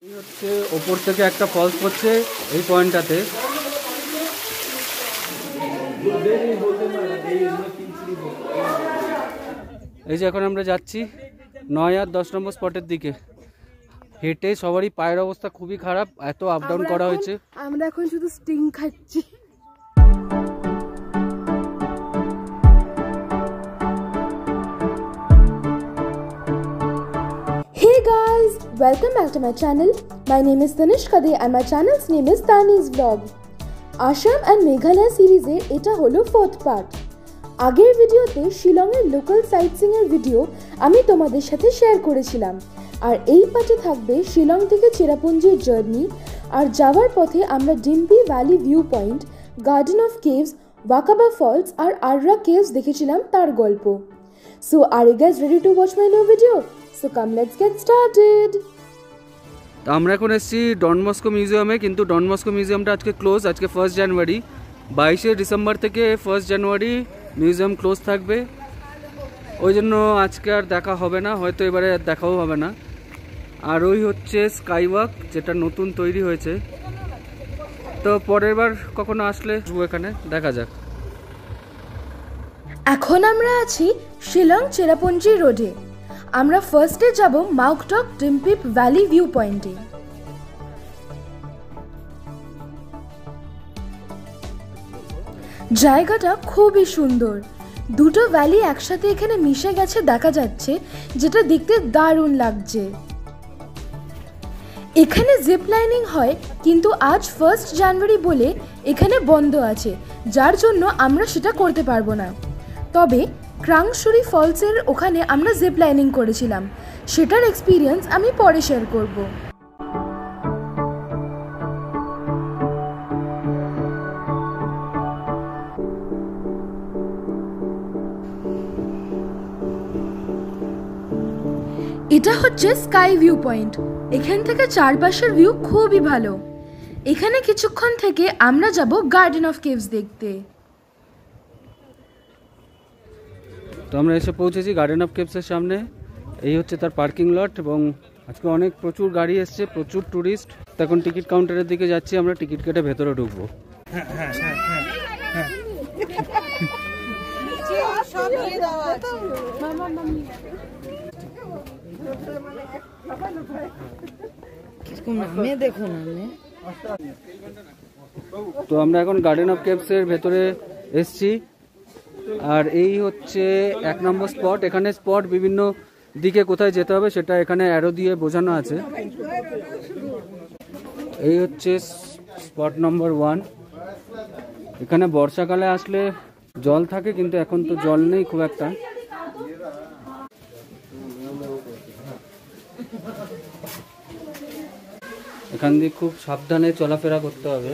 এই হচ্ছে ওপর থেকে একটা ফলস পড়ছে এই পয়েন্টটাতে। এই যে এখন আমরা যাচ্ছি 9 আর 10 নম্বর স্পটের দিকে। হেঁটে সবারই পায়ের অবস্থা খুবই খারাপ, এত আপ ডাউন করা হয়েছে। আমরা এখন শুধু স্টিং খাচ্ছি। Hey guys, welcome back to my channel. My name is Tanishka Dey and my channel's name is Tani's Vlog. Assam and Meghalaya series এর এটা হলো 4th পার্ট। আগের ভিডিওতে শিলংয়ের লোকাল সাইটসিং এর ভিডিও আমি তোমাদের সাথে শেয়ার করেছিলাম, আর এই পার্টে থাকবে শিলং থেকে চেরাপুঞ্জির জার্নি, আর যাওয়ার পথে আমরা Dympep valley view point, garden of caves, Wakaba falls আর আররা কেভস দেখেছিলাম তার গল্প। So are you guys ready to watch my new video? So come let's get started. তো আমরা এখন এসেছি ডন বস্কো মিউজিয়ামে, কিন্তু ডন বস্কো মিউজিয়ামটা আজকে ক্লোজ। আজকে 1 জানুয়ারি, 22শে ডিসেম্বর থেকে 1 জানুয়ারি মিউজিয়াম ক্লোজ থাকবে। ওই জন্য আজকে আর দেখা হবে না, হয়তো এবারে আর দেখাও হবে না। আর ওই হচ্ছে স্কাইওয়াক, যেটা নতুন তৈরি হয়েছে। তো পরের বার কখনো আসলে এখানে দেখা যাক। এখন আমরা আছি শিলং চেরাপুঞ্জি রোডে। আমরা ফার্স্টে যাব মাউকটক ডিম্পিপ ভ্যালি ভিউ পয়েন্টে। জায়গাটা খুবই সুন্দর, দুটো ভ্যালি একসাথে এখানে মিশে গেছে দেখা যাচ্ছে, যেটা দেখতে দারুণ লাগছে। এখানে জিপ লাইনিং হয়, কিন্তু আজ 1 জানুয়ারি বলে এখানে বন্ধ আছে, যার জন্য আমরা সেটা করতে পারবো না। তবে ক্রাংশুরি ফলসের ওখানে আমরা জিপ লাইনিং করেছিলাম, সেটার এক্সপিরিয়েন্স আমি পরে শেয়ার করব। এটা হচ্ছে স্কাই ভিউ পয়েন্ট। এখান থেকে চারপাশের ভিউ খুবই ভালো। এখানে কিছুক্ষণ থেকে আমরা যাব গার্ডেন অফ কেভস দেখতে। তো আমরা এসে পৌঁছেছি গার্ডেন অফ কেভসের সামনে। এই হচ্ছে তার পার্কিং লট, এবং আজকে প্রচুর গাড়ি এসছে, প্রচুর ট্যুরিস্ট। তখন টিকিট কাউন্টারের দিকে যাচ্ছি, আমরা টিকিট কেটে ভেতরে ঢুকবো। তো আমরা এখন গার্ডেন অফ কেভসের ভেতরে এসছি, আর এই হচ্ছে 1 নম্বর স্পট। এখানে স্পট বিভিন্ন দিকে কোথায় যেতে হবে সেটা এখানে অ্যারো দিয়ে বোঝানো আছে। এই হচ্ছে স্পট নম্বর 1। এখানে বর্ষাকালে আসলে জল থাকে, কিন্তু এখন তো জল নেই খুব একটা। এখান দিয়ে খুব সাবধানে চলাফেরা করতে হবে।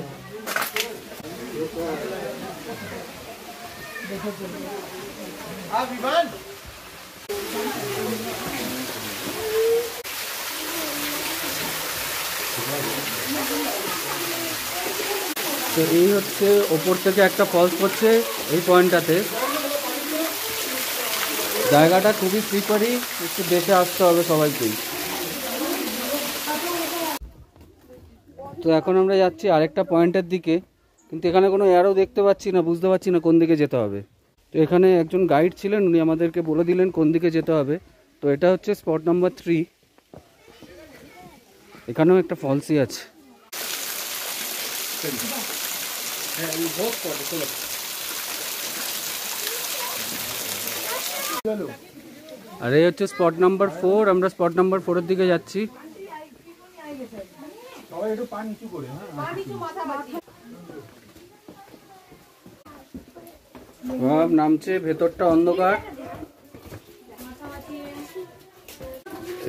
তো এই হচ্ছে ওপর থেকে একটা ফলস পড়ছে এই পয়েন্টটাতে। জায়গাটা খুবই স্লিপারি, একটু দেখে আসতে হবে সবাইকেই। তো এখন আমরা যাচ্ছি আরেকটা পয়েন্টের দিকে, কিন্তু এখানে কোনো অ্যারো দেখতে পাচ্ছি না, বুঝতে পারছি না কোন দিকে যেতে হবে। তো এখানে একজন গাইড ছিলেন, উনি আমাদেরকে বলে দিলেন কোন দিকে যেতে হবে। তো এটা হচ্ছে স্পট নাম্বার 3। এখানেও একটা ফলসই আছে। আর এই হচ্ছে স্পট নাম্বার 4। আমরা স্পট নাম্বার 4 এর দিকে যাচ্ছি। সব নামছে, ভেতরটা অন্ধকার।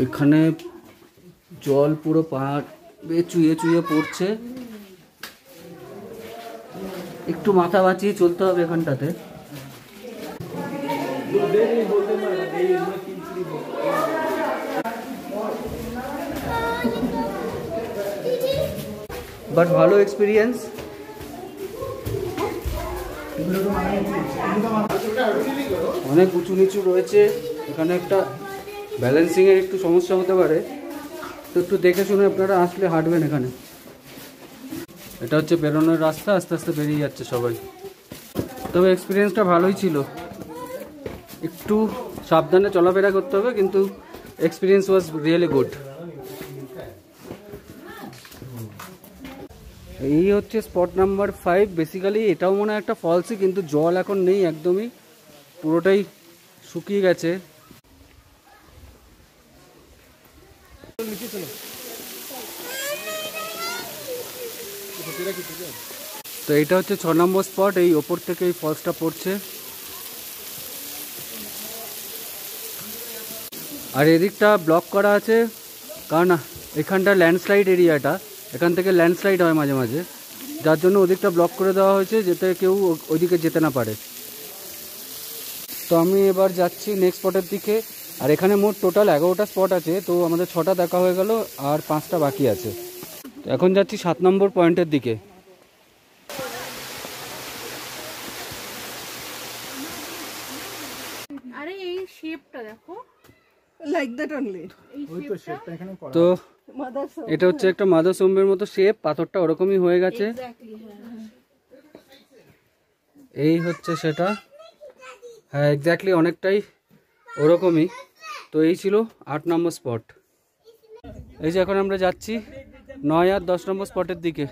এখানে জল পুরো পা চুইয়ে চুইয়ে পড়ছে, একটু মাথা বাঁচিয়ে চলতে হবে এখানটাতে। বাট ভালো এক্সপিরিয়েন্স। অনেক উঁচু নিচু রয়েছে, এখানে একটা ব্যালেন্সিং এর একটু সমস্যা হতে পারে। তো একটু দেখে শুনে আপনারা আসলে হাঁটবেন এখানে। এটা হচ্ছে বেরোনোর রাস্তা, আস্তে আস্তে বেরিয়ে যাচ্ছে সবাই। তবে এক্সপিরিয়েন্সটা ভালোই ছিল, একটু সাবধানে চলাফেরা করতে হবে, কিন্তু এক্সপিরিয়েন্স ওয়াজ রিয়েলি গুড। এই হচ্ছে স্পট নাম্বার 5। বেসিক্যালি এটাও মনে হয় একটা ফলসই, কিন্তু জল এখন নেই, একদমই পুরোটাই শুকিয়ে গেছে। তো এটা হচ্ছে 6 নম্বর স্পট। এই ওপর থেকে এই ফলসটা পড়ছে, আর এদিকটা ব্লক করা আছে কারণ এখানটা ল্যান্ডস্লাইড এরিয়াটা, এখান থেকে ল্যান্ডস্লাইড হয় মাঝে মাঝে, যার জন্য ওদিকটা ব্লক করে দেওয়া হয়েছে যাতে কেউ ওইদিকে যেতে না পারে। তো আমি এবার যাচ্ছি নেক্সট স্পটের দিকে। আর এখানে মোট টোটাল 11টা স্পট আছে, তো আমাদের 6টা দেখা হয়ে গেল আর 5টা বাকি আছে। তো এখন যাচ্ছি 7 নম্বর পয়েন্টের দিকে। আরে এই শেপটা দেখো, লাইক দ্যাট অনলি। তো এটা হচ্ছে একটা মাদার স্তম্ভের মতো শেপ, পাথরটা ওরকমই হয়ে গেছে। এই হচ্ছে সেটা, হ্যাঁ এক্স্যাক্টলি অনেকটাই ওরকমই। তো এই ছিল 8 নম্বর স্পট। এই যে এখন আমরা যাচ্ছি 9 আর 10 নম্বর স্পটের দিকে।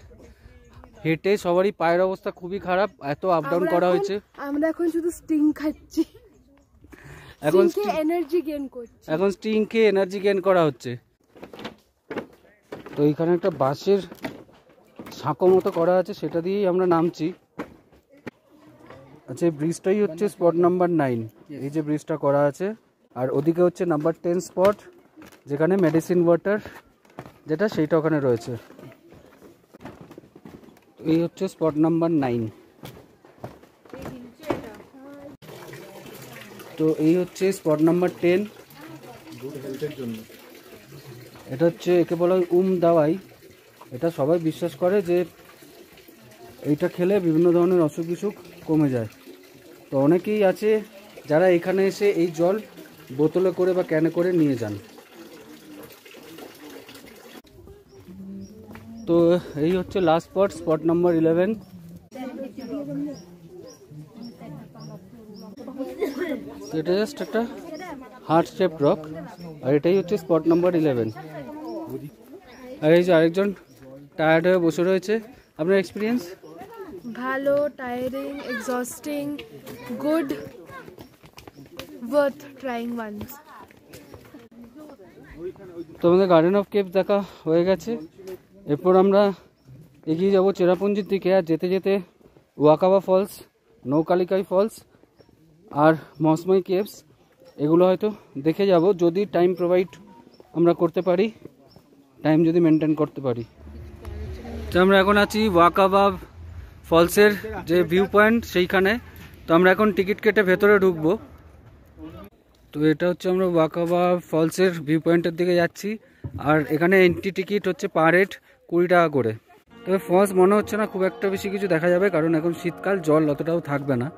হেঁটে সবারই পায়ের অবস্থা খুবই খারাপ, এত আপ ডাউন করা হয়েছে। আমরা এখন শুধু স্টিং খাচ্ছি, এখন এনার্জি গেইন করছি। এখন স্টিং খেয়ে এনার্জি গেইন করা হচ্ছে। তো এইখানে একটা বাঁশের সাঁকো মতো করা আছে, সেটা দিয়েই আমরা নামছি। আচ্ছা, এই ব্রিজটাই হচ্ছে স্পট নাম্বার 9। এই যে ব্রিজটা করা আছে, আর ওদিকে হচ্ছে নাম্বার 10 স্পট, যেখানে মেডিসিন ওয়াটার যেটা সেইটা ওখানে রয়েছে। এই হচ্ছে স্পট নাম্বার 9। তো এই হচ্ছে স্পট নাম্বার 10। এটা হচ্ছে একে বলা হয় দাওয়াই। এটা সবাই বিশ্বাস করে যে এইটা খেলে বিভিন্ন ধরনের অসুখ বিসুখ কমে যায়। তো অনেকেই আছে যারা এখানে এসে এই জল বোতলে করে বা ক্যানে করে নিয়ে যান। তো এই হচ্ছে লাস্ট স্পট, স্পট নাম্বার 11। এটা জাস্ট একটা হার্ট শেপ রক, আর এটাই হচ্ছে স্পট নাম্বার 11। আর এই যে আরেকজন টায়ার্ড হয়ে বসে রয়েছে। আপনার এক্সপিরিয়েন্স? ভালো, tiring, exciting, good, worth trying once. তো আমাদের গার্ডেন অফ কেভস দেখা হয়ে গেছে। এরপর আমরা এগিয়ে যাব চেরাপুঞ্জির দিকে। আর যেতে যেতে ওয়াকাবা ফলস, নৌকালিকাই ফলস আর মৌসুমী কেভস এগুলো হয়তো দেখে যাব, যদি টাইম প্রোভাইড আমরা করতে পারি, টাইম যদি মেনটেন করতে পারি। তো আমরা এখন আছি ওয়াকাবা ফলসের যে ভিউ পয়েন্ট সেইখানে। তো আমরা এখন টিকিট কেটে ভেতরে ঢুকবো। তো এটা হচ্ছে আমরা ওয়াকাবা ফলসের ভিউ পয়েন্টের দিকে যাচ্ছি। আর এখানে এন্ট্রি টিকিট হচ্ছে পার হেড 20 টাকা করে। তবে ফলস মনে হচ্ছে না খুব একটা বেশি কিছু দেখা যাবে, কারণ এখন শীতকাল, জল অতটাও থাকবে না,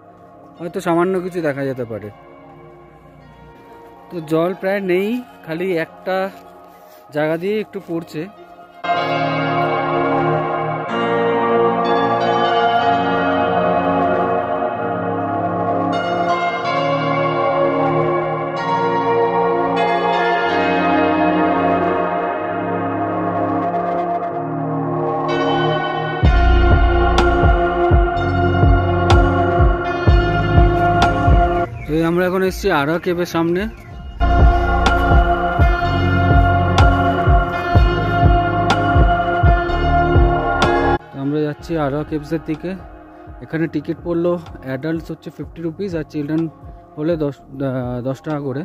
হয়তো সামান্য কিছু দেখা যেতে পারে। তো জল প্রায় নেই, খালি একটা জায়গা দিয়ে একটু পড়ছে। তো আমরা এখন এসেছি আরা কেভের সামনে। আমরা যাচ্ছি আরা কেভসের দিকে। এখানে টিকিট পড়লো অ্যাডাল্টস হচ্ছে 50 রুপিস আর চিলড্রেন হলে 10 টাকা করে।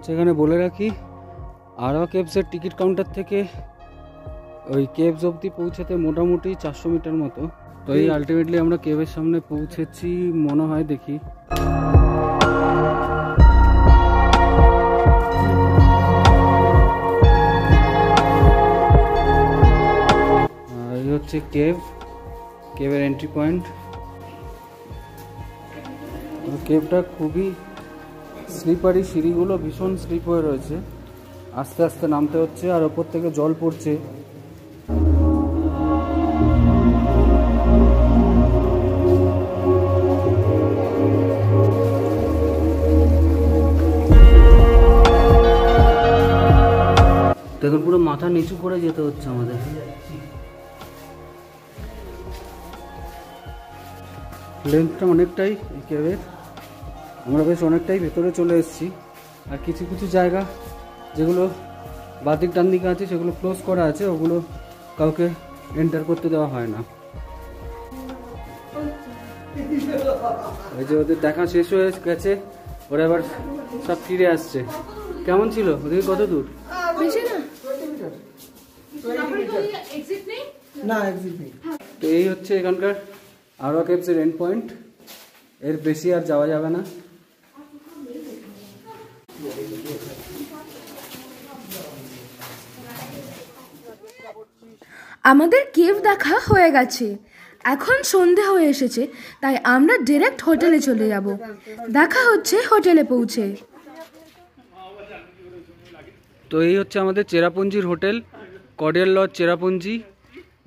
সেখানে বলে রাখি, আরা কেভসের টিকিট কাউন্টার থেকে ওই কেভস অবধি পৌঁছাতে মোটামুটি 400 মিটার মতো। তো এই আলটিমেটলি আমরা কেভের সামনে পৌঁছেছি মনে হয়, দেখি। এই হচ্ছে কেভের এন্ট্রি পয়েন্ট। কেভটা খুবই স্লিপারি, সিঁড়িগুলো ভীষণ স্লিপ হয়ে রয়েছে, আস্তে আস্তে নামতে হচ্ছে আর ওপর থেকে জল পড়ছে। দেখুন পুরো মাথা নিচু করে যেতে হচ্ছে আমাদের। লেন্থটা অনেকটাই এই কেভের, আমরা বেশ অনেকটাই ভেতরে চলে এসেছি। আর কিছু কিছু জায়গা যেগুলো বাদিক ডান দিকে আছে সেগুলো ক্লোজ করা আছে, ওগুলো কাউকে এন্টার করতে দেওয়া হয় না। এই যে ওদের দেখা শেষ হয়ে গেছে, ওরা এবার সব ফিরে আসছে। কেমন ছিল ওদিকে? কত দূর? তো এই হচ্ছে এখানকার আরোয়া কেভসের এন্ড পয়েন্ট, এর বেশি আর যাওয়া যাবে না। আমাদের কেভ দেখা হয়ে গেছে, এখন সন্ধে হয়ে এসেছে, তাই আমরা ডিরেক্ট হোটেলে চলে যাব। দেখা হচ্ছে হোটেলে পৌঁছে। তো এই হচ্ছে আমাদের চেরাপুঞ্জির হোটেল, কর্ডিয়াল লজ চেরাপুঞ্জি।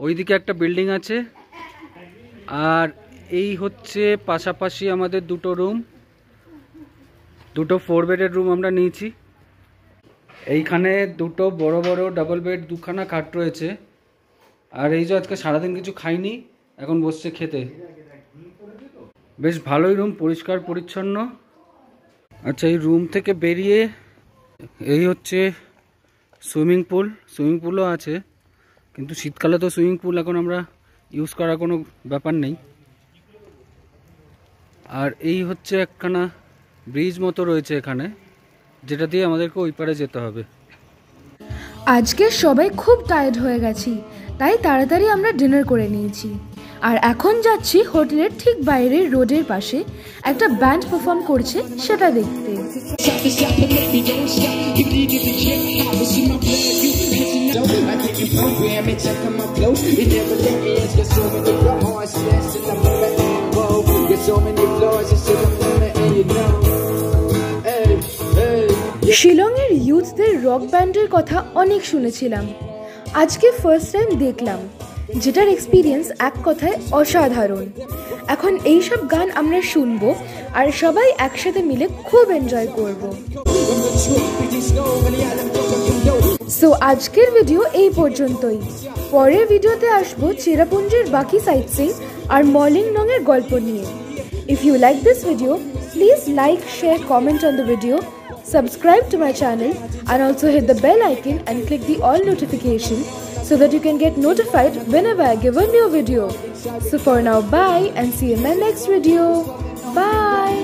ওইদিকে একটা বিল্ডিং আছে, আর এই হচ্ছে পাশাপাশি আমাদের দুটো রুম, দুটো 4 বেডের রুম আমরা নিয়েছি। এইখানে দুটো বড় বড় ডাবল বেড, দুখানা খাট রয়েছে। আর এই যে আজকে সারাদিন কিছু খাইনি, এখন বসছে খেতে। বেশ ভালোই রুম, পরিষ্কার পরিচ্ছন্ন। আচ্ছা, এই রুম থেকে বেরিয়ে এই হচ্ছে সুইমিং পুলও আছে, কিন্তু শীতকালে তো সুইমিং পুল এখন আমরা ইউজ করার কোনো ব্যাপার নেই। আর এই হচ্ছে একখানা ব্রিজ মতো রয়েছে এখানে, যেটা দিয়ে আমাদেরকে ওই পারে যেতে হবে। আজকে সবাই খুব টায়ার্ড হয়ে গেছি, তাই তাড়াতাড়ি আমরা ডিনার করে নিয়েছি। আর এখন যাচ্ছি হোটেলের ঠিক বাইরের রোডের পাশে একটা ব্যান্ড পারফর্ম করছে সেটা দেখতে। শিলংয়ের ইউথদের রক ব্যান্ডের কথা অনেক শুনেছিলাম, আজকে ফার্স্ট টাইম দেখলাম, যেটার এক্সপিরিয়েন্স এক কথায় অসাধারণ। এখন এইসব গান আমরা শুনবো আর সবাই একসাথে মিলে খুব এনজয় করব। সো আজকের ভিডিও এই পর্যন্তই। পরের ভিডিওতে আসবো চেরাপুঞ্জির বাকি সাইটসিং আর মলিংনংয়ের গল্প নিয়ে। If you like this video, please like, share, comment on the video, subscribe to my channel and also hit the bell icon and click the all notification so that you can get notified whenever I give a new video. So for now, bye and see you in my next video. Bye.